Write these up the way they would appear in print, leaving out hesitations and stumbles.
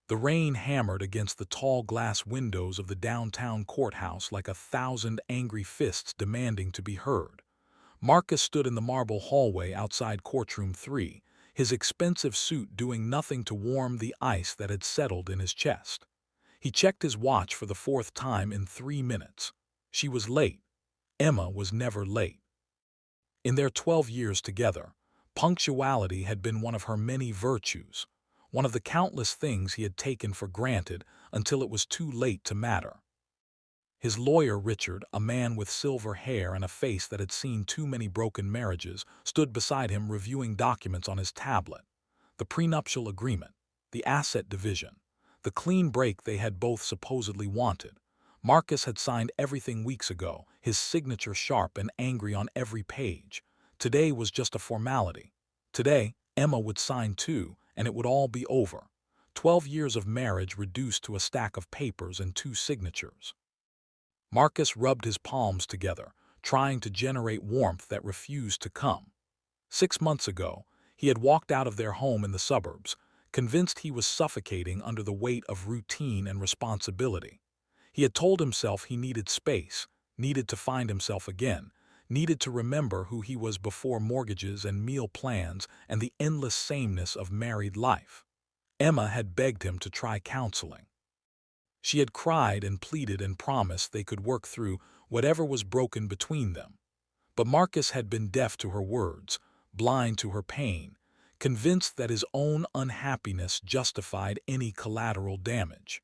The rain hammered against the tall glass windows of the downtown courthouse like 1,000 angry fists demanding to be heard. Marcus stood in the marble hallway outside courtroom 3, his expensive suit doing nothing to warm the ice that had settled in his chest. He checked his watch for the fourth time in 3 minutes. She was late. Emma was never late. In their 12 years together, punctuality had been one of her many virtues, one of the countless things he had taken for granted until it was too late to matter. His lawyer, Richard, a man with silver hair and a face that had seen too many broken marriages, stood beside him reviewing documents on his tablet. The prenuptial agreement, the asset division, the clean break they had both supposedly wanted. Marcus had signed everything weeks ago, his signature sharp and angry on every page. Today was just a formality. Today, Emma would sign too, and it would all be over. 12 years of marriage reduced to a stack of papers and 2 signatures. Marcus rubbed his palms together, trying to generate warmth that refused to come. 6 months ago, he had walked out of their home in the suburbs, convinced he was suffocating under the weight of routine and responsibility. He had told himself he needed space, needed to find himself again, needed to remember who he was before mortgages and meal plans and the endless sameness of married life. Emma had begged him to try counseling. She had cried and pleaded and promised they could work through whatever was broken between them. But Marcus had been deaf to her words, blind to her pain, convinced that his own unhappiness justified any collateral damage.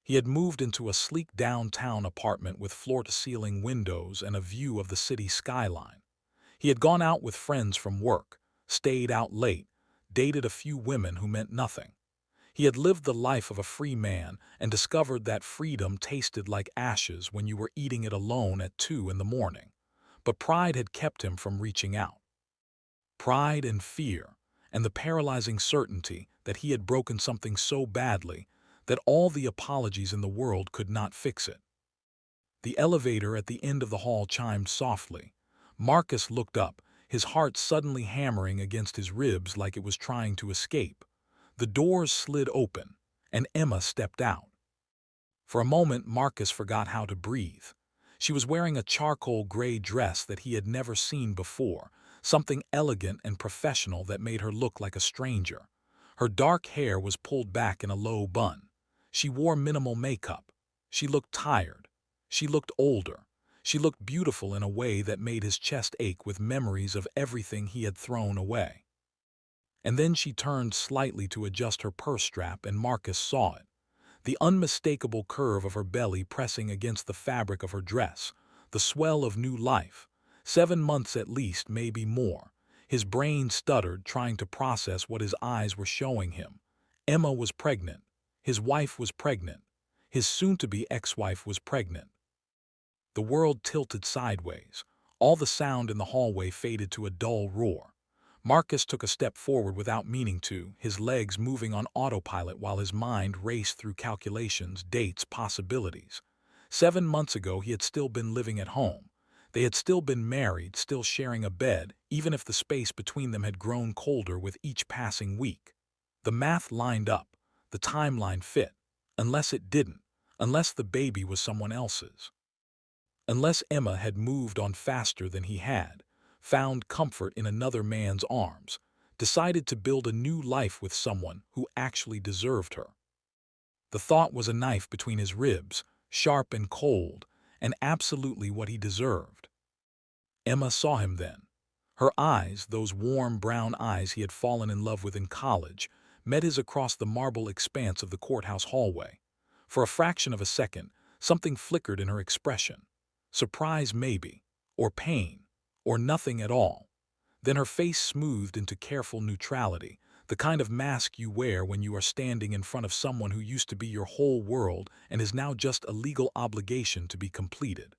He had moved into a sleek downtown apartment with floor-to-ceiling windows and a view of the city skyline. He had gone out with friends from work, stayed out late, dated a few women who meant nothing. He had lived the life of a free man and discovered that freedom tasted like ashes when you were eating it alone at 2 in the morning. But pride had kept him from reaching out. Pride and fear, and the paralyzing certainty that he had broken something so badly that all the apologies in the world could not fix it. The elevator at the end of the hall chimed softly. Marcus looked up, his heart suddenly hammering against his ribs like it was trying to escape. The doors slid open, and Emma stepped out. For a moment, Marcus forgot how to breathe. She was wearing a charcoal gray dress that he had never seen before, something elegant and professional that made her look like a stranger. Her dark hair was pulled back in a low bun. She wore minimal makeup. She looked tired. She looked older. She looked beautiful in a way that made his chest ache with memories of everything he had thrown away. And then she turned slightly to adjust her purse strap, and Marcus saw it. The unmistakable curve of her belly pressing against the fabric of her dress, the swell of new life. 7 months at least, maybe more. His brain stuttered, trying to process what his eyes were showing him. Emma was pregnant. His wife was pregnant. His soon-to-be ex-wife was pregnant. The world tilted sideways. All the sound in the hallway faded to a dull roar. Marcus took a step forward without meaning to, his legs moving on autopilot while his mind raced through calculations, dates, possibilities. 7 months ago, he had still been living at home. They had still been married, still sharing a bed, even if the space between them had grown colder with each passing week. The math lined up. The timeline fit. Unless it didn't. Unless the baby was someone else's. Unless Emma had moved on faster than he had, found comfort in another man's arms, decided to build a new life with someone who actually deserved her. The thought was a knife between his ribs, sharp and cold, and absolutely what he deserved. Emma saw him then. Her eyes, those warm brown eyes he had fallen in love with in college, met his across the marble expanse of the courthouse hallway. For a fraction of a second, something flickered in her expression. Surprise maybe, or pain, or nothing at all. Then her face smoothed into careful neutrality, the kind of mask you wear when you are standing in front of someone who used to be your whole world and is now just a legal obligation to be completed.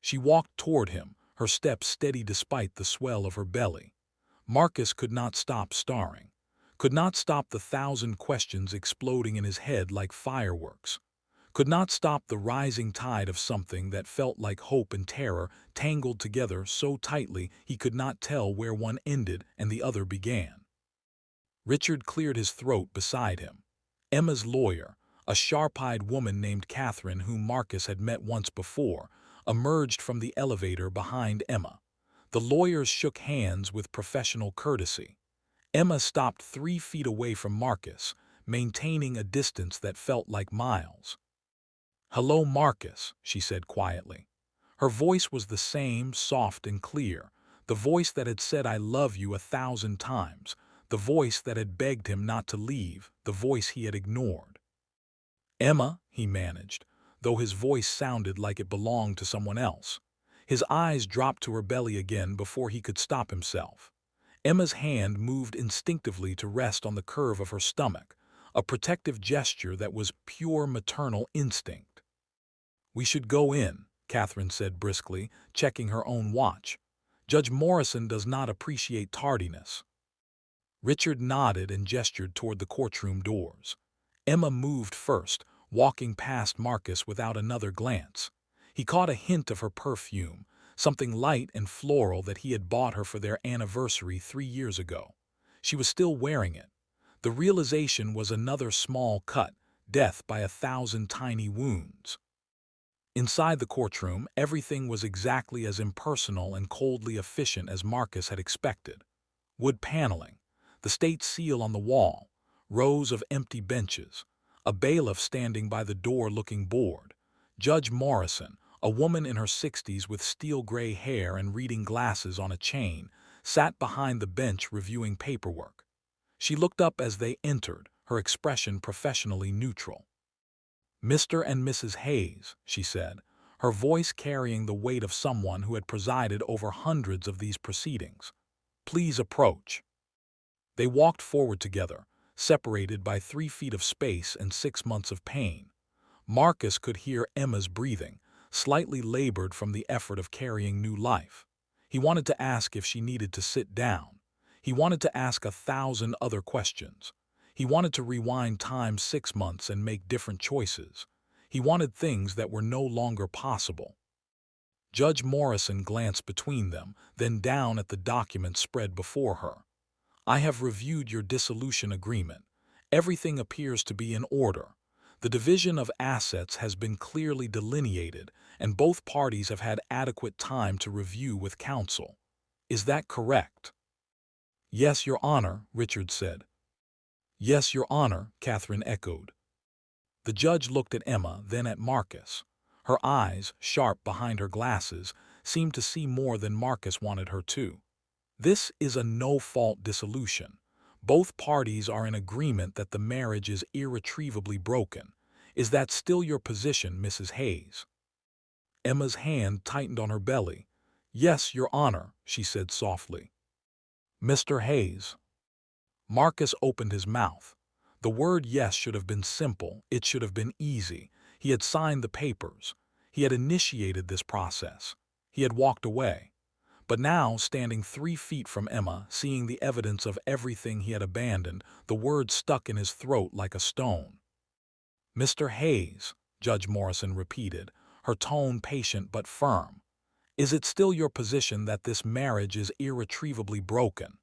She walked toward him, her steps steady despite the swell of her belly. Marcus could not stop staring, could not stop the 1,000 questions exploding in his head like fireworks, could not stop the rising tide of something that felt like hope and terror tangled together so tightly he could not tell where one ended and the other began. Richard cleared his throat beside him. Emma's lawyer, a sharp-eyed woman named Catherine whom Marcus had met once before, emerged from the elevator behind Emma. The lawyers shook hands with professional courtesy. Emma stopped 3 feet away from Marcus, maintaining a distance that felt like miles. "Hello, Marcus," she said quietly. Her voice was the same, soft and clear, the voice that had said "I love you" 1,000 times, the voice that had begged him not to leave, the voice he had ignored. "Emma," he managed, though his voice sounded like it belonged to someone else. His eyes dropped to her belly again before he could stop himself. Emma's hand moved instinctively to rest on the curve of her stomach, a protective gesture that was pure maternal instinct. "We should go in," Catherine said briskly, checking her own watch. "Judge Morrison does not appreciate tardiness." Richard nodded and gestured toward the courtroom doors. Emma moved first, walking past Marcus without another glance. He caught a hint of her perfume, something light and floral that he had bought her for their anniversary 3 years ago. She was still wearing it. The realization was another small cut, death by 1,000 tiny wounds. Inside the courtroom, everything was exactly as impersonal and coldly efficient as Marcus had expected. Wood paneling, the state seal on the wall, rows of empty benches, a bailiff standing by the door looking bored. Judge Morrison, a woman in her 60s with steel-gray hair and reading glasses on a chain, sat behind the bench reviewing paperwork. She looked up as they entered, her expression professionally neutral. "Mr. and Mrs. Hayes," she said, her voice carrying the weight of someone who had presided over hundreds of these proceedings. "Please approach." They walked forward together, separated by 3 feet of space and 6 months of pain. Marcus could hear Emma's breathing, slightly labored from the effort of carrying new life. He wanted to ask if she needed to sit down. He wanted to ask 1,000 other questions. He wanted to rewind time 6 months and make different choices. He wanted things that were no longer possible. Judge Morrison glanced between them, then down at the document spread before her. "I have reviewed your dissolution agreement. Everything appears to be in order. The division of assets has been clearly delineated, and both parties have had adequate time to review with counsel. Is that correct?" "Yes, Your Honor," Richard said. "Yes, Your Honor," Catherine echoed. The judge looked at Emma, then at Marcus. Her eyes, sharp behind her glasses, seemed to see more than Marcus wanted her to. "This is a no-fault dissolution. Both parties are in agreement that the marriage is irretrievably broken. Is that still your position, Mrs. Hayes?" Emma's hand tightened on her belly. "Yes, Your Honor," she said softly. "Mr. Hayes." Marcus opened his mouth. The word yes should have been simple, it should have been easy. He had signed the papers. He had initiated this process. He had walked away. But now, standing 3 feet from Emma, seeing the evidence of everything he had abandoned, the word stuck in his throat like a stone. "Mr. Hayes," Judge Morrison repeated, her tone patient but firm. "Is it still your position that this marriage is irretrievably broken?"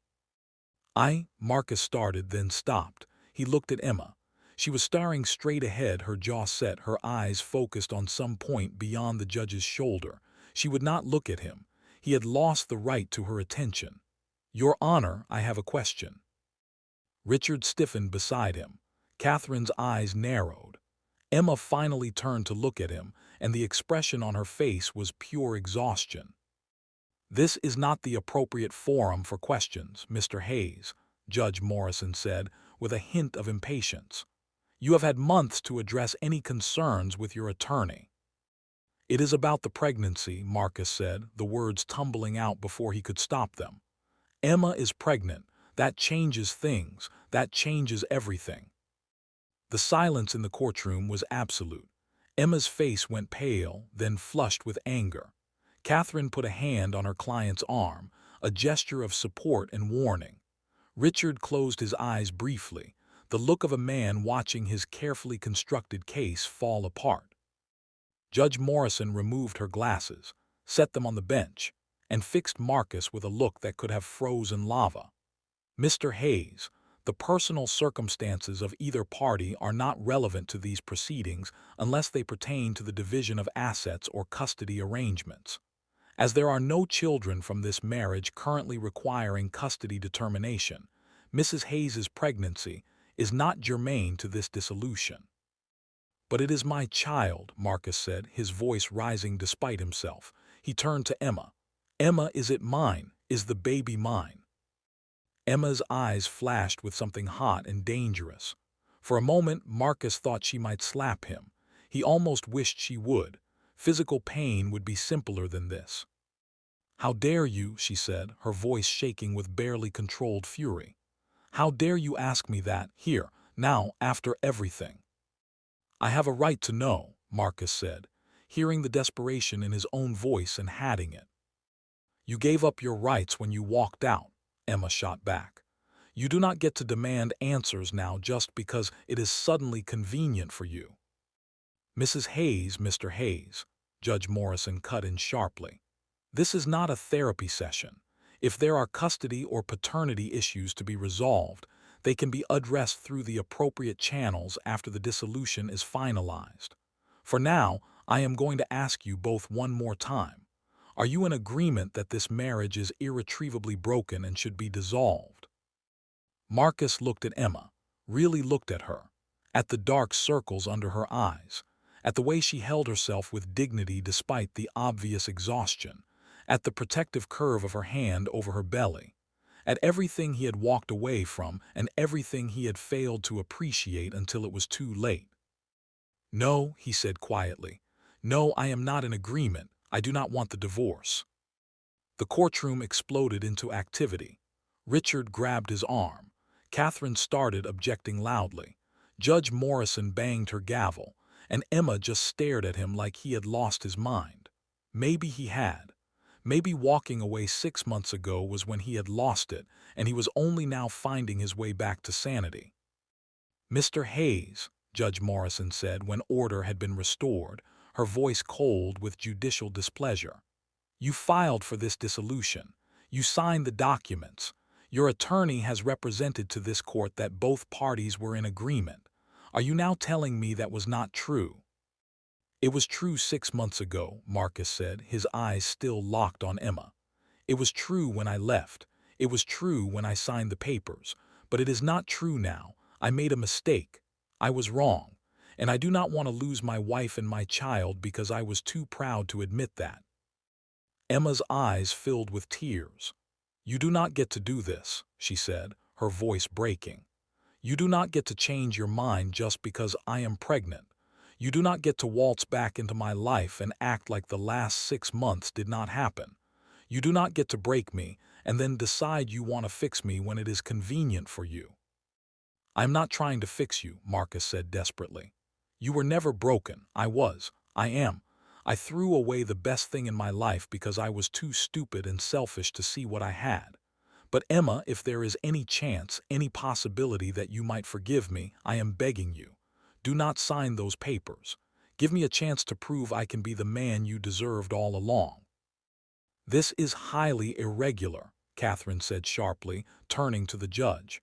Marcus started, then stopped. He looked at Emma. She was staring straight ahead, her jaw set, her eyes focused on some point beyond the judge's shoulder. She would not look at him. He had lost the right to her attention. "Your Honor, I have a question." Richard stiffened beside him. Catherine's eyes narrowed. Emma finally turned to look at him, and the expression on her face was pure exhaustion. "This is not the appropriate forum for questions, Mr. Hayes," Judge Morrison said, with a hint of impatience. "You have had months to address any concerns with your attorney." "It is about the pregnancy," Marcus said, the words tumbling out before he could stop them. "Emma is pregnant. That changes things. That changes everything." The silence in the courtroom was absolute. Emma's face went pale, then flushed with anger. Catherine put a hand on her client's arm, a gesture of support and warning. Richard closed his eyes briefly, the look of a man watching his carefully constructed case fall apart. Judge Morrison removed her glasses, set them on the bench, and fixed Marcus with a look that could have frozen lava. "Mr. Hayes, The personal circumstances of either party are not relevant to these proceedings unless they pertain to the division of assets or custody arrangements. As there are no children from this marriage currently requiring custody determination, Mrs. Hayes's pregnancy is not germane to this dissolution. "But it is my child," Marcus said, his voice rising despite himself. He turned to Emma. "Emma, is it mine? Is the baby mine?" Emma's eyes flashed with something hot and dangerous. For a moment, Marcus thought she might slap him. He almost wished she would. Physical pain would be simpler than this. "How dare you," she said, her voice shaking with barely controlled fury. "How dare you ask me that, here, now, after everything?" "I have a right to know," Marcus said, hearing the desperation in his own voice and hatting it. "You gave up your rights when you walked out," Emma shot back. "You do not get to demand answers now just because it is suddenly convenient for you." "Mrs. Hayes, Mr. Hayes," Judge Morrison cut in sharply. "This is not a therapy session. If there are custody or paternity issues to be resolved, they can be addressed through the appropriate channels after the dissolution is finalized. For now, I am going to ask you both one more time. Are you in agreement that this marriage is irretrievably broken and should be dissolved?" Marcus looked at Emma, really looked at her, at the dark circles under her eyes, at the way she held herself with dignity despite the obvious exhaustion, at the protective curve of her hand over her belly, at everything he had walked away from and everything he had failed to appreciate until it was too late. "No," he said quietly. "No, I am not in agreement. I do not want the divorce." The courtroom exploded into activity. Richard grabbed his arm. Catherine started objecting loudly. Judge Morrison banged her gavel, and Emma just stared at him like he had lost his mind. Maybe he had. Maybe walking away 6 months ago was when he had lost it, and he was only now finding his way back to sanity. "Mr. Hayes," Judge Morrison said when order had been restored, her voice cold with judicial displeasure. "You filed for this dissolution. You signed the documents. Your attorney has represented to this court that both parties were in agreement. Are you now telling me that was not true?" "It was true 6 months ago," Marcus said, his eyes still locked on Emma. "It was true when I left. It was true when I signed the papers. But it is not true now. I made a mistake. I was wrong. And I do not want to lose my wife and my child because I was too proud to admit that." Emma's eyes filled with tears. "You do not get to do this," she said, her voice breaking. "You do not get to change your mind just because I am pregnant. You do not get to waltz back into my life and act like the last 6 months did not happen. You do not get to break me and then decide you want to fix me when it is convenient for you." "I am not trying to fix you," Marcus said desperately. "You were never broken. I was. I am. I threw away the best thing in my life because I was too stupid and selfish to see what I had. But Emma, if there is any chance, any possibility that you might forgive me, I am begging you. Do not sign those papers. Give me a chance to prove I can be the man you deserved all along." "This is highly irregular," Catherine said sharply, turning to the judge.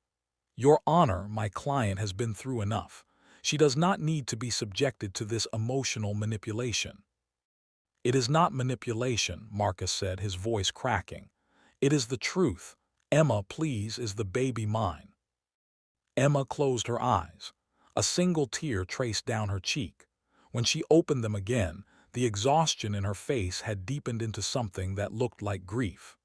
"Your Honor, my client has been through enough. She does not need to be subjected to this emotional manipulation." "It is not manipulation," Marcus said, his voice cracking. "It is the truth. Emma, please, is the baby mine?" Emma closed her eyes. A single tear traced down her cheek. When she opened them again, the exhaustion in her face had deepened into something that looked like grief.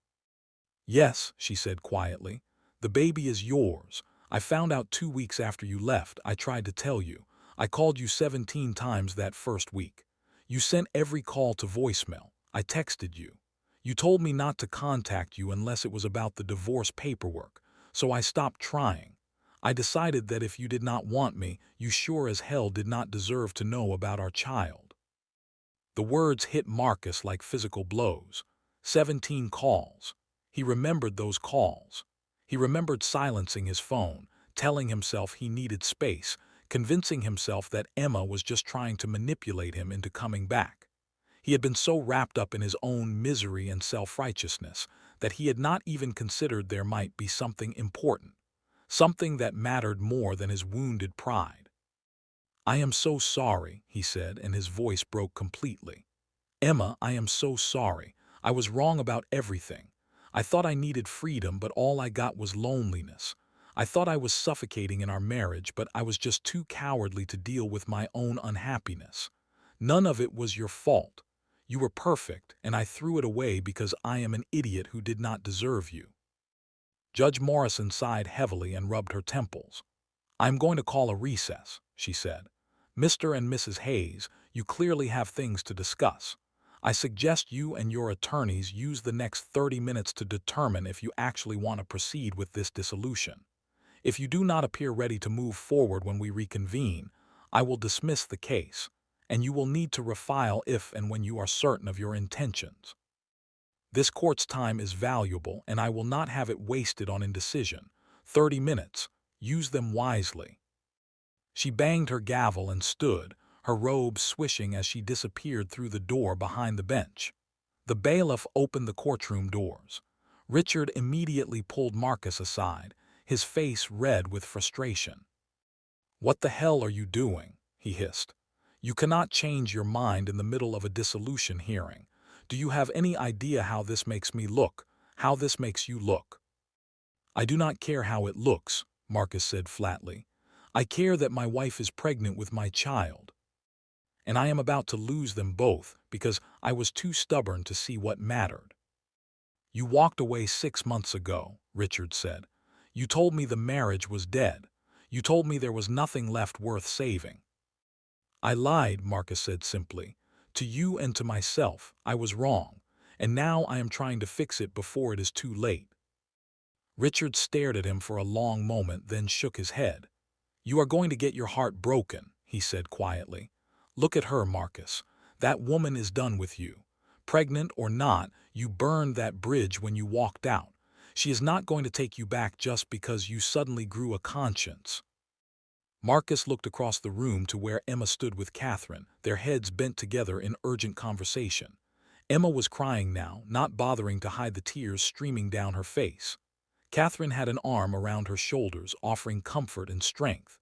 "Yes," she said quietly, "the baby is yours. I found out 2 weeks after you left. I tried to tell you. I called you 17 times that first week. You sent every call to voicemail. I texted you. You told me not to contact you unless it was about the divorce paperwork, so I stopped trying. I decided that if you did not want me, you sure as hell did not deserve to know about our child." The words hit Marcus like physical blows. 17 calls. He remembered those calls. He remembered silencing his phone, telling himself he needed space, convincing himself that Emma was just trying to manipulate him into coming back. He had been so wrapped up in his own misery and self-righteousness that he had not even considered there might be something important, something that mattered more than his wounded pride. "I am so sorry," he said, and his voice broke completely. "Emma, I am so sorry. I was wrong about everything. I thought I needed freedom, but all I got was loneliness. I thought I was suffocating in our marriage, but I was just too cowardly to deal with my own unhappiness. None of it was your fault. You were perfect, and I threw it away because I am an idiot who did not deserve you." Judge Morrison sighed heavily and rubbed her temples. "I'm going to call a recess," she said. "Mr. and Mrs. Hayes, you clearly have things to discuss. I suggest you and your attorneys use the next 30 minutes to determine if you actually want to proceed with this dissolution. If you do not appear ready to move forward when we reconvene, I will dismiss the case, and you will need to refile if and when you are certain of your intentions. This court's time is valuable, and I will not have it wasted on indecision. 30 minutes. Use them wisely." She banged her gavel and stood, her robe swishing as she disappeared through the door behind the bench. The bailiff opened the courtroom doors. Richard immediately pulled Marcus aside, his face red with frustration. "What the hell are you doing?" he hissed. "You cannot change your mind in the middle of a dissolution hearing. Do you have any idea how this makes me look, how this makes you look?" "I do not care how it looks," Marcus said flatly. "I care that my wife is pregnant with my child. And I am about to lose them both because I was too stubborn to see what mattered." "You walked away 6 months ago," Richard said. "You told me the marriage was dead. You told me there was nothing left worth saving." "I lied," Marcus said simply. "To you and to myself, I was wrong, and now I am trying to fix it before it is too late." Richard stared at him for a long moment, then shook his head. "You are going to get your heart broken," he said quietly. "Look at her, Marcus. That woman is done with you. Pregnant or not, you burned that bridge when you walked out. She is not going to take you back just because you suddenly grew a conscience." Marcus looked across the room to where Emma stood with Catherine, their heads bent together in urgent conversation. Emma was crying now, not bothering to hide the tears streaming down her face. Catherine had an arm around her shoulders, offering comfort and strength.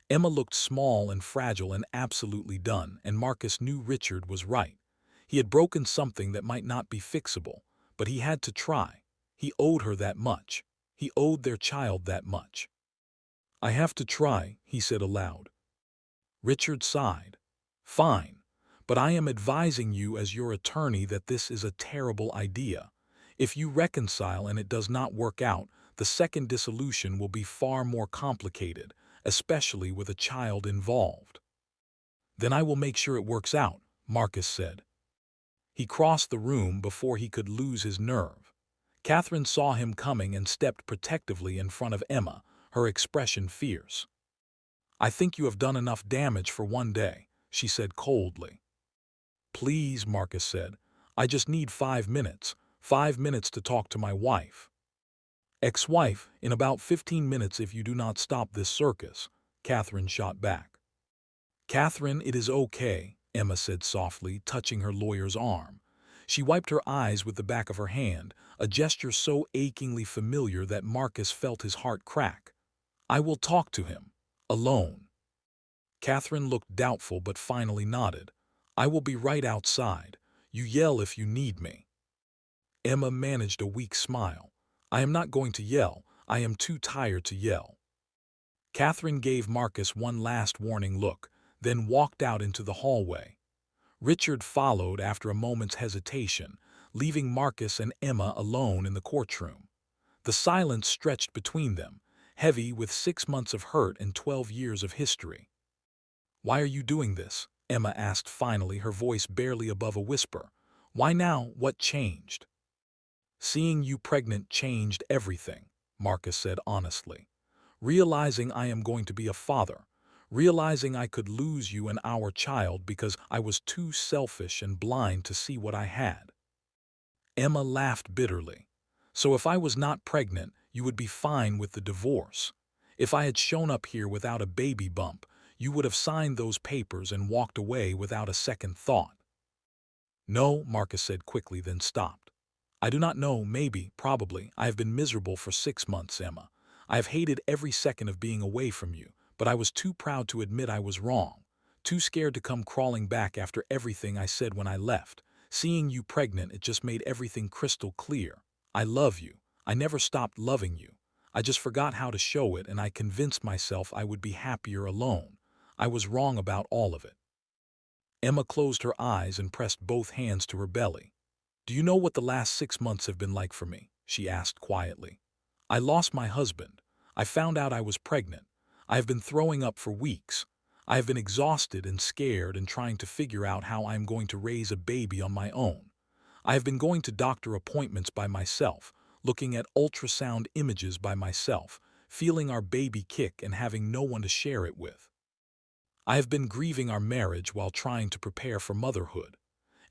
Emma looked small and fragile and absolutely done, and Marcus knew Richard was right. He had broken something that might not be fixable, but he had to try. He owed her that much. He owed their child that much. "I have to try," he said aloud. Richard sighed. "Fine, but I am advising you as your attorney that this is a terrible idea. If you reconcile and it does not work out, the second dissolution will be far more complicated, especially with a child involved." "Then I will make sure it works out," Marcus said. He crossed the room before he could lose his nerve. Catherine saw him coming and stepped protectively in front of Emma, her expression fierce. "I think you have done enough damage for one day," she said coldly. "Please," Marcus said. "I just need 5 minutes. 5 minutes to talk to my wife." "Ex-wife, in about 15 minutes if you do not stop this circus," Catherine shot back. "Catherine, it is okay," Emma said softly, touching her lawyer's arm. She wiped her eyes with the back of her hand, a gesture so achingly familiar that Marcus felt his heart crack. "I will talk to him. Alone." Catherine looked doubtful but finally nodded. "I will be right outside. You yell if you need me." Emma managed a weak smile. "I am not going to yell. I am too tired to yell." Catherine gave Marcus one last warning look, then walked out into the hallway. Richard followed after a moment's hesitation, leaving Marcus and Emma alone in the courtroom. The silence stretched between them, heavy with 6 months of hurt and 12 years of history. "Why are you doing this?" Emma asked finally, her voice barely above a whisper. "Why now? What changed?" "Seeing you pregnant changed everything," Marcus said honestly. "Realizing I am going to be a father. Realizing I could lose you and our child because I was too selfish and blind to see what I had." Emma laughed bitterly. "So if I was not pregnant, you would be fine with the divorce. If I had shown up here without a baby bump, you would have signed those papers and walked away without a second thought." "No," Marcus said quickly, then stopped. "I do not know, maybe, probably. I have been miserable for 6 months, Emma. I have hated every second of being away from you, but I was too proud to admit I was wrong, too scared to come crawling back after everything I said when I left. Seeing you pregnant, it just made everything crystal clear. I love you. I never stopped loving you. I just forgot how to show it, and I convinced myself I would be happier alone. I was wrong about all of it." Emma closed her eyes and pressed both hands to her belly. "Do you know what the last 6 months have been like for me?" she asked quietly. "I lost my husband. I found out I was pregnant. I have been throwing up for weeks. I have been exhausted and scared and trying to figure out how I am going to raise a baby on my own. I have been going to doctor appointments by myself, looking at ultrasound images by myself, feeling our baby kick and having no one to share it with. I have been grieving our marriage while trying to prepare for motherhood.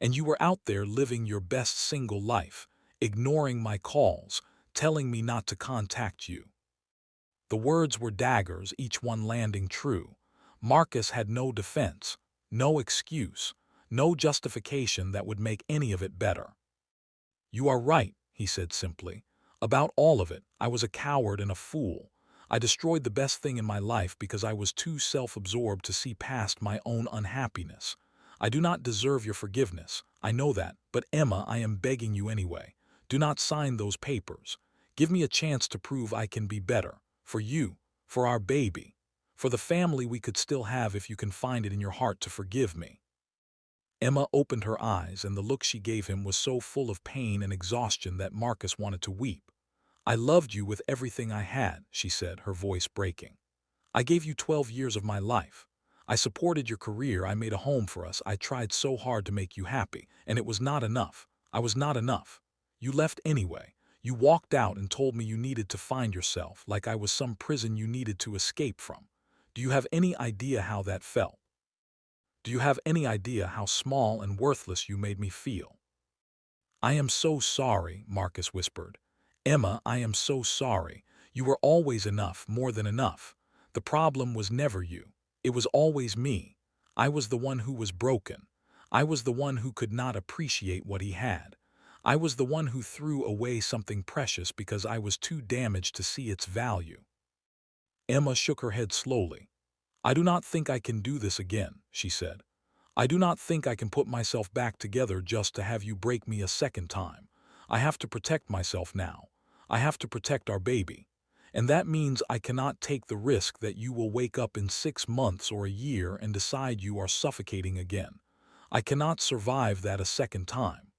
And you were out there living your best single life, ignoring my calls, telling me not to contact you." The words were daggers, each one landing true. Marcus had no defense, no excuse, no justification that would make any of it better. "You are right," he said simply. "About all of it, I was a coward and a fool. I destroyed the best thing in my life because I was too self-absorbed to see past my own unhappiness. I do not deserve your forgiveness, I know that, but Emma, I am begging you anyway. Do not sign those papers. Give me a chance to prove I can be better. For you, for our baby, for the family we could still have if you can find it in your heart to forgive me." Emma opened her eyes, and the look she gave him was so full of pain and exhaustion that Marcus wanted to weep. "I loved you with everything I had," she said, her voice breaking. "I gave you 12 years of my life. I supported your career, I made a home for us, I tried so hard to make you happy, and it was not enough. I was not enough. You left anyway. You walked out and told me you needed to find yourself, like I was some prison you needed to escape from. Do you have any idea how that felt? Do you have any idea how small and worthless you made me feel?" "I am so sorry," Marcus whispered. "Emma, I am so sorry. You were always enough, more than enough. The problem was never you. It was always me. I was the one who was broken. I was the one who could not appreciate what he had. I was the one who threw away something precious because I was too damaged to see its value." Emma shook her head slowly. "I do not think I can do this again," she said. "I do not think I can put myself back together just to have you break me a second time. I have to protect myself now. I have to protect our baby. And that means I cannot take the risk that you will wake up in 6 months or a year and decide you are suffocating again. I cannot survive that a second time."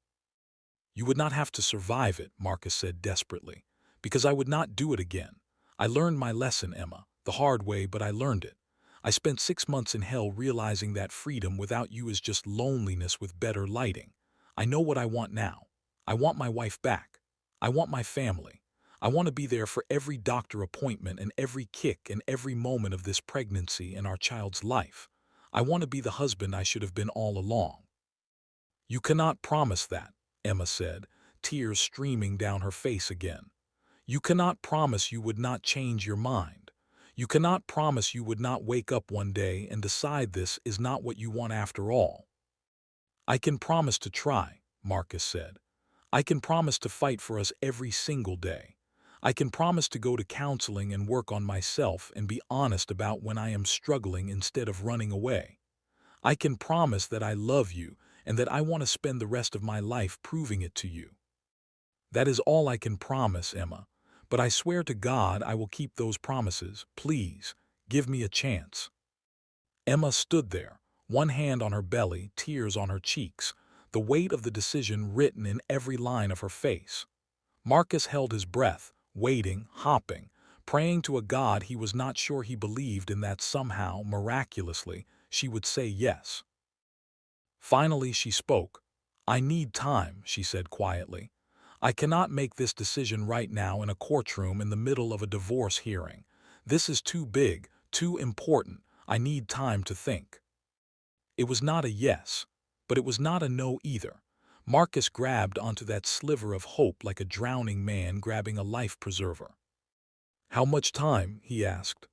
"You would not have to survive it," Marcus said desperately, "because I would not do it again. I learned my lesson, Emma, the hard way, but I learned it. I spent 6 months in hell realizing that freedom without you is just loneliness with better lighting. I know what I want now. I want my wife back. I want my family. I want to be there for every doctor appointment and every kick and every moment of this pregnancy and our child's life. I want to be the husband I should have been all along." "You cannot promise that," Emma said, tears streaming down her face again. "You cannot promise you would not change your mind. You cannot promise you would not wake up one day and decide this is not what you want after all." "I can promise to try," Marcus said. "I can promise to fight for us every single day. I can promise to go to counseling and work on myself and be honest about when I am struggling instead of running away. I can promise that I love you and that I want to spend the rest of my life proving it to you. That is all I can promise, Emma, but I swear to God I will keep those promises. Please, give me a chance." Emma stood there, one hand on her belly, tears on her cheeks, the weight of the decision written in every line of her face. Marcus held his breath, waiting, hopping, praying to a God he was not sure he believed in, that somehow, miraculously, she would say yes. Finally she spoke. "I need time," she said quietly. "I cannot make this decision right now in a courtroom in the middle of a divorce hearing. This is too big, too important. I need time to think." It was not a yes, but it was not a no either. Marcus grabbed onto that sliver of hope like a drowning man grabbing a life preserver. "How much time?" he asked.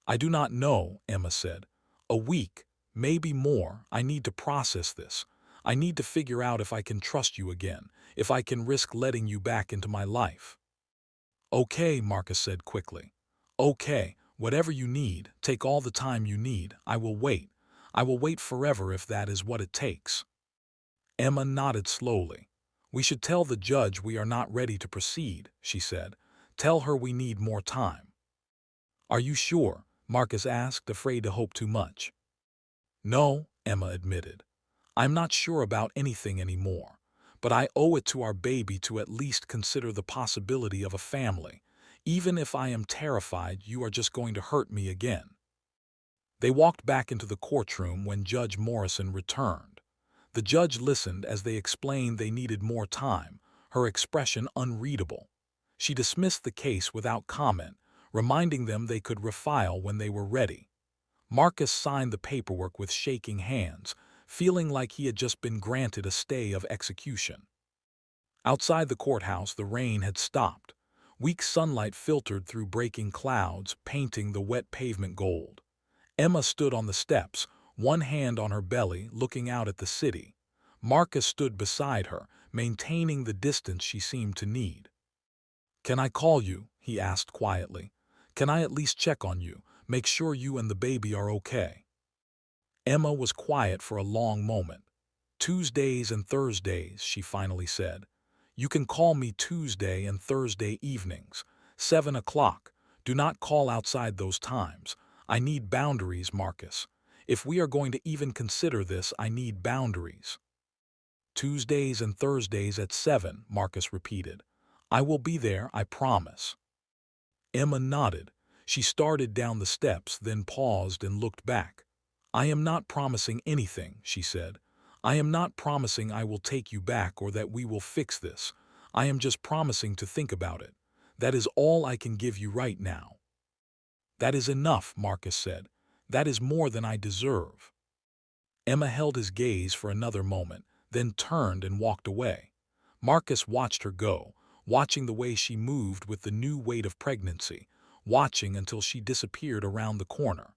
"I do not know," Emma said. "A week, maybe more. I need to process this. I need to figure out if I can trust you again, if I can risk letting you back into my life." Okay, Marcus said quickly. Okay, whatever you need, take all the time you need. I will wait. I will wait forever if that is what it takes. Emma nodded slowly. We should tell the judge we are not ready to proceed, she said. Tell her we need more time. Are you sure? Marcus asked, afraid to hope too much. No, Emma admitted. I'm not sure about anything anymore, but I owe it to our baby to at least consider the possibility of a family. Even if I am terrified you are just going to hurt me again. They walked back into the courtroom when Judge Morrison returned. The judge listened as they explained they needed more time, her expression unreadable. She dismissed the case without comment, reminding them they could refile when they were ready. Marcus signed the paperwork with shaking hands, feeling like he had just been granted a stay of execution. Outside the courthouse, the rain had stopped. Weak sunlight filtered through breaking clouds, painting the wet pavement gold. Emma stood on the steps, one hand on her belly, looking out at the city. Marcus stood beside her, maintaining the distance she seemed to need. "Can I call you?" he asked quietly. "Can I at least check on you, make sure you and the baby are okay?" Emma was quiet for a long moment. "Tuesdays and Thursdays," she finally said. "You can call me Tuesday and Thursday evenings, 7 o'clock. Do not call outside those times. I need boundaries, Marcus. If we are going to even consider this, I need boundaries." "Tuesdays and Thursdays at 7, Marcus repeated. "I will be there, I promise." Emma nodded. She started down the steps, then paused and looked back. "I am not promising anything," she said. "I am not promising I will take you back or that we will fix this. I am just promising to think about it. That is all I can give you right now." "That is enough," Marcus said. "That is more than I deserve." Emma held his gaze for another moment, then turned and walked away. Marcus watched her go, watching the way she moved with the new weight of pregnancy, watching until she disappeared around the corner.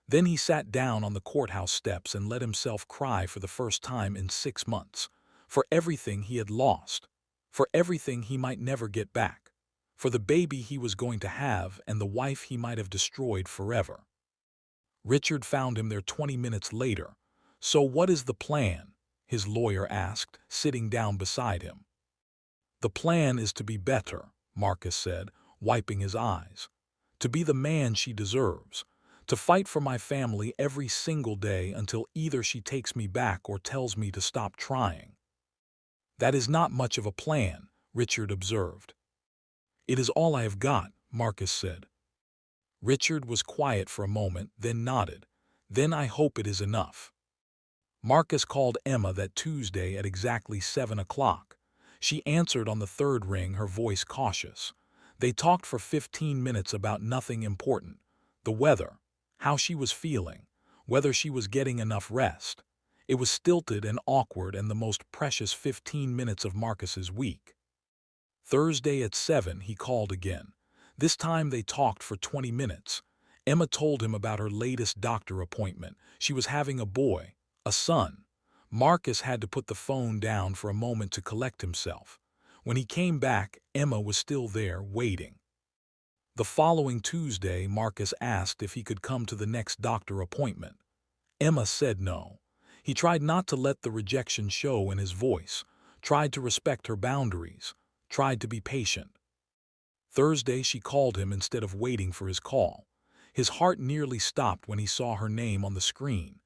Then he sat down on the courthouse steps and let himself cry for the first time in 6 months, for everything he had lost, for everything he might never get back, for the baby he was going to have and the wife he might have destroyed forever. Richard found him there 20 minutes later. "So what is the plan?" his lawyer asked, sitting down beside him. "The plan is to be better," Marcus said, wiping his eyes. "To be the man she deserves. To fight for my family every single day until either she takes me back or tells me to stop trying." "That is not much of a plan," Richard observed. "It is all I have got," Marcus said. Richard was quiet for a moment, then nodded. "Then I hope it is enough." Marcus called Emma that Tuesday at exactly 7 o'clock. She answered on the third ring, her voice cautious. They talked for 15 minutes about nothing important. The weather, how she was feeling, whether she was getting enough rest. It was stilted and awkward and the most precious 15 minutes of Marcus's week. Thursday at 7 he called again. This time they talked for 20 minutes. Emma told him about her latest doctor appointment. She was having a boy, a son. Marcus had to put the phone down for a moment to collect himself. When he came back, Emma was still there, waiting. The following Tuesday, Marcus asked if he could come to the next doctor appointment. Emma said no. He tried not to let the rejection show in his voice, tried to respect her boundaries, tried to be patient. Thursday she called him instead of waiting for his call. His heart nearly stopped when he saw her name on the screen.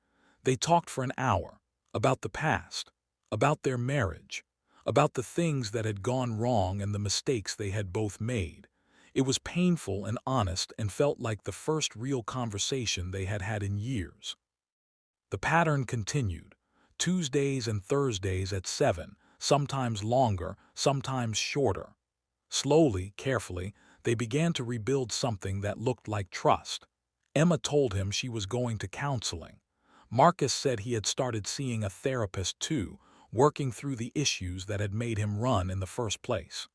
They talked for an hour, about the past, about their marriage, about the things that had gone wrong and the mistakes they had both made. It was painful and honest and felt like the first real conversation they had had in years. The pattern continued. Tuesdays and Thursdays at 7, sometimes longer, sometimes shorter. Slowly, carefully, they began to rebuild something that looked like trust. Emma told him she was going to counseling. Marcus said he had started seeing a therapist too, working through the issues that had made him run in the first place.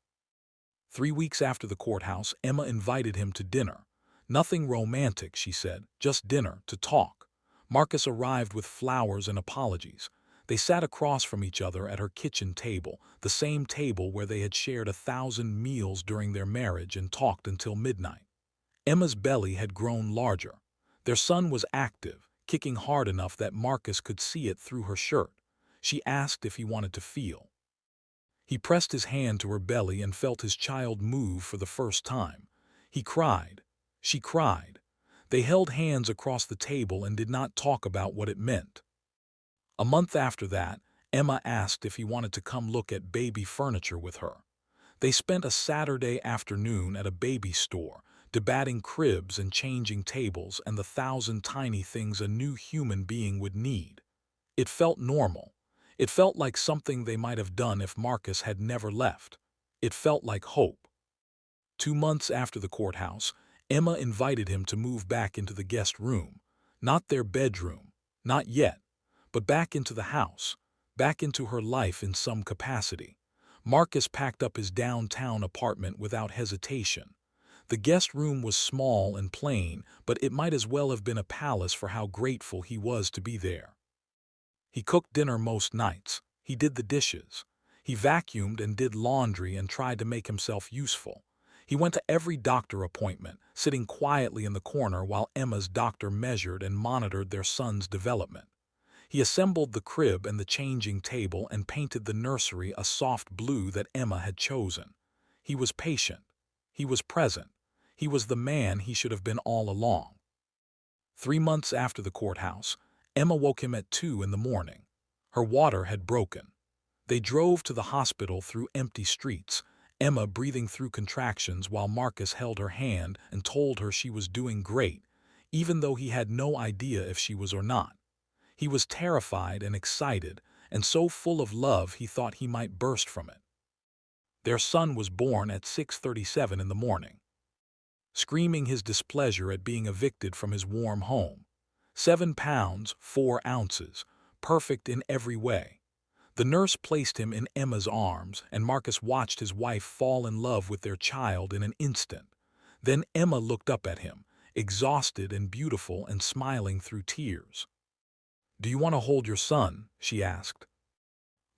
3 weeks after the courthouse, Emma invited him to dinner. Nothing romantic, she said, just dinner, to talk. Marcus arrived with flowers and apologies. They sat across from each other at her kitchen table, the same table where they had shared 1,000 meals during their marriage and talked until midnight. Emma's belly had grown larger. Their son was active, kicking hard enough that Marcus could see it through her shirt. She asked if he wanted to feel. He pressed his hand to her belly and felt his child move for the first time. He cried. She cried. They held hands across the table and did not talk about what it meant. A month after that, Emma asked if he wanted to come look at baby furniture with her. They spent a Saturday afternoon at a baby store, debating cribs and changing tables and the 1,000 tiny things a new human being would need. It felt normal. It felt like something they might have done if Marcus had never left. It felt like hope. 2 months after the courthouse, Emma invited him to move back into the guest room. Not their bedroom, not yet, but back into the house, back into her life in some capacity. Marcus packed up his downtown apartment without hesitation. The guest room was small and plain, but it might as well have been a palace for how grateful he was to be there. He cooked dinner most nights. He did the dishes. He vacuumed and did laundry and tried to make himself useful. He went to every doctor appointment, sitting quietly in the corner while Emma's doctor measured and monitored their son's development. He assembled the crib and the changing table and painted the nursery a soft blue that Emma had chosen. He was patient. He was present. He was the man he should have been all along. 3 months after the courthouse, Emma woke him at 2 in the morning. Her water had broken. They drove to the hospital through empty streets, Emma breathing through contractions while Marcus held her hand and told her she was doing great, even though he had no idea if she was or not. He was terrified and excited, and so full of love he thought he might burst from it. Their son was born at 6:37 in the morning, screaming his displeasure at being evicted from his warm home. 7 pounds, 4 ounces, perfect in every way. The nurse placed him in Emma's arms, and Marcus watched his wife fall in love with their child in an instant. Then Emma looked up at him, exhausted and beautiful and smiling through tears. "Do you want to hold your son?" she asked.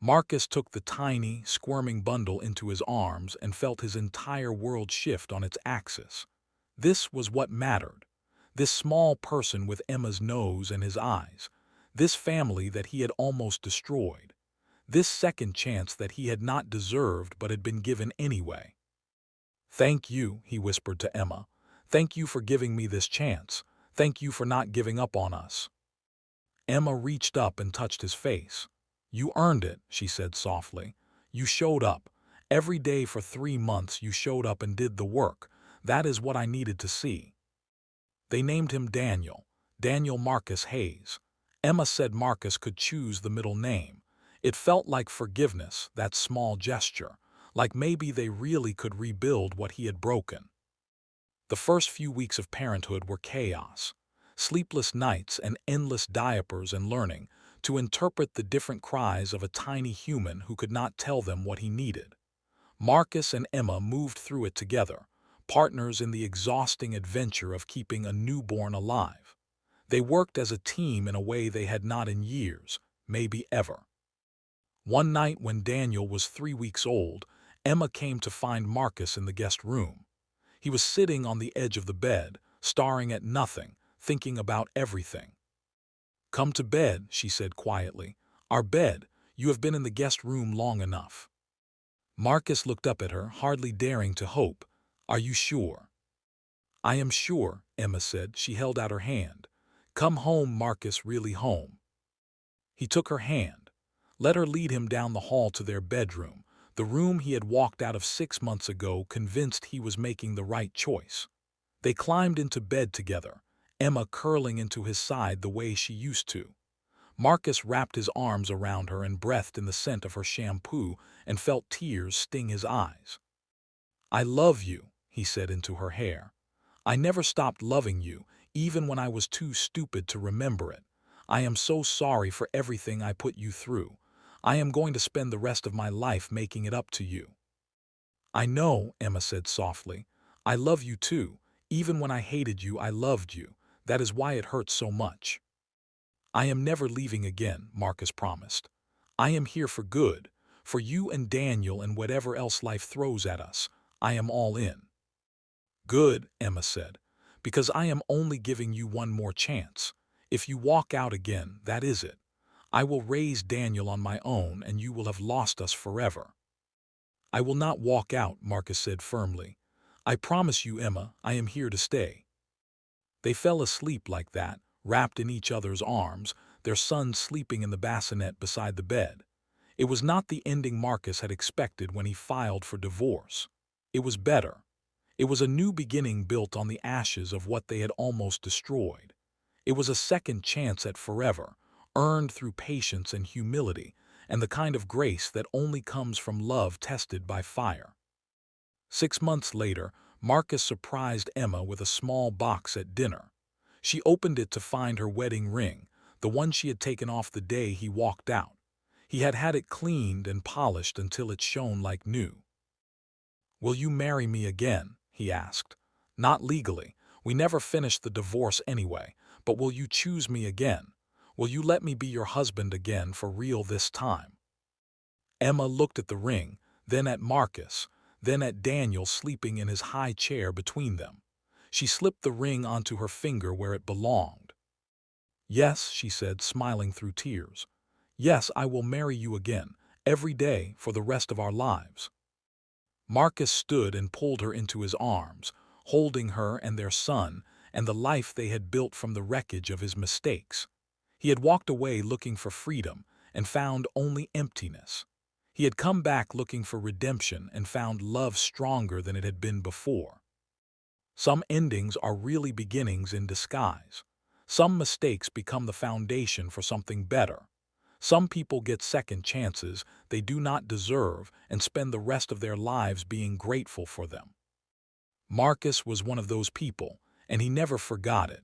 Marcus took the tiny, squirming bundle into his arms and felt his entire world shift on its axis. This was what mattered. This small person with Emma's nose and his eyes. This family that he had almost destroyed. This second chance that he had not deserved but had been given anyway. "Thank you," he whispered to Emma. "Thank you for giving me this chance. Thank you for not giving up on us." Emma reached up and touched his face. "You earned it," she said softly. "You showed up. Every day for 3 months you showed up and did the work. That is what I needed to see." They named him Daniel, Daniel Marcus Hayes. Emma said Marcus could choose the middle name. It felt like forgiveness, that small gesture, like maybe they really could rebuild what he had broken. The first few weeks of parenthood were chaos. Sleepless nights and endless diapers and learning to interpret the different cries of a tiny human who could not tell them what he needed. Marcus and Emma moved through it together, partners in the exhausting adventure of keeping a newborn alive. They worked as a team in a way they had not in years, maybe ever. One night when Daniel was 3 weeks old, Emma came to find Marcus in the guest room. He was sitting on the edge of the bed, staring at nothing, thinking about everything. "Come to bed," she said quietly. "Our bed. You have been in the guest room long enough." Marcus looked up at her, hardly daring to hope. "Are you sure?" "I am sure," Emma said. She held out her hand. "Come home, Marcus, really home." He took her hand. Let her lead him down the hall to their bedroom, the room he had walked out of 6 months ago, convinced he was making the right choice. They climbed into bed together, Emma curling into his side the way she used to. Marcus wrapped his arms around her and breathed in the scent of her shampoo and felt tears sting his eyes. "I love you," he said into her hair. "I never stopped loving you, even when I was too stupid to remember it. I am so sorry for everything I put you through. I am going to spend the rest of my life making it up to you." "I know," Emma said softly. "I love you too. Even when I hated you, I loved you. That is why it hurts so much." "I am never leaving again," Marcus promised. I am here for good, for you and Daniel and whatever else life throws at us. I am all in." "Good," Emma said, "because I am only giving you one more chance. If you walk out again, that is it. I will raise Daniel on my own and you will have lost us forever." "I will not walk out," Marcus said firmly. "I promise you, Emma, I am here to stay." They fell asleep like that, wrapped in each other's arms, their son sleeping in the bassinet beside the bed. It was not the ending Marcus had expected when he filed for divorce. It was better. It was a new beginning built on the ashes of what they had almost destroyed. It was a second chance at forever, earned through patience and humility, and the kind of grace that only comes from love tested by fire. 6 months later, Marcus surprised Emma with a small box at dinner. She opened it to find her wedding ring, the one she had taken off the day he walked out. He had had it cleaned and polished until it shone like new. "Will you marry me again?" he asked. "Not legally. We never finished the divorce anyway, but will you choose me again? Will you let me be your husband again for real this time?" Emma looked at the ring, then at Marcus, then at Daniel sleeping in his high chair between them. She slipped the ring onto her finger where it belonged. "Yes," she said, smiling through tears. "Yes, I will marry you again, every day for the rest of our lives." Marcus stood and pulled her into his arms, holding her and their son and the life they had built from the wreckage of his mistakes. He had walked away looking for freedom and found only emptiness. He had come back looking for redemption and found love stronger than it had been before. Some endings are really beginnings in disguise. Some mistakes become the foundation for something better. Some people get second chances they do not deserve and spend the rest of their lives being grateful for them. Marcus was one of those people, and he never forgot it.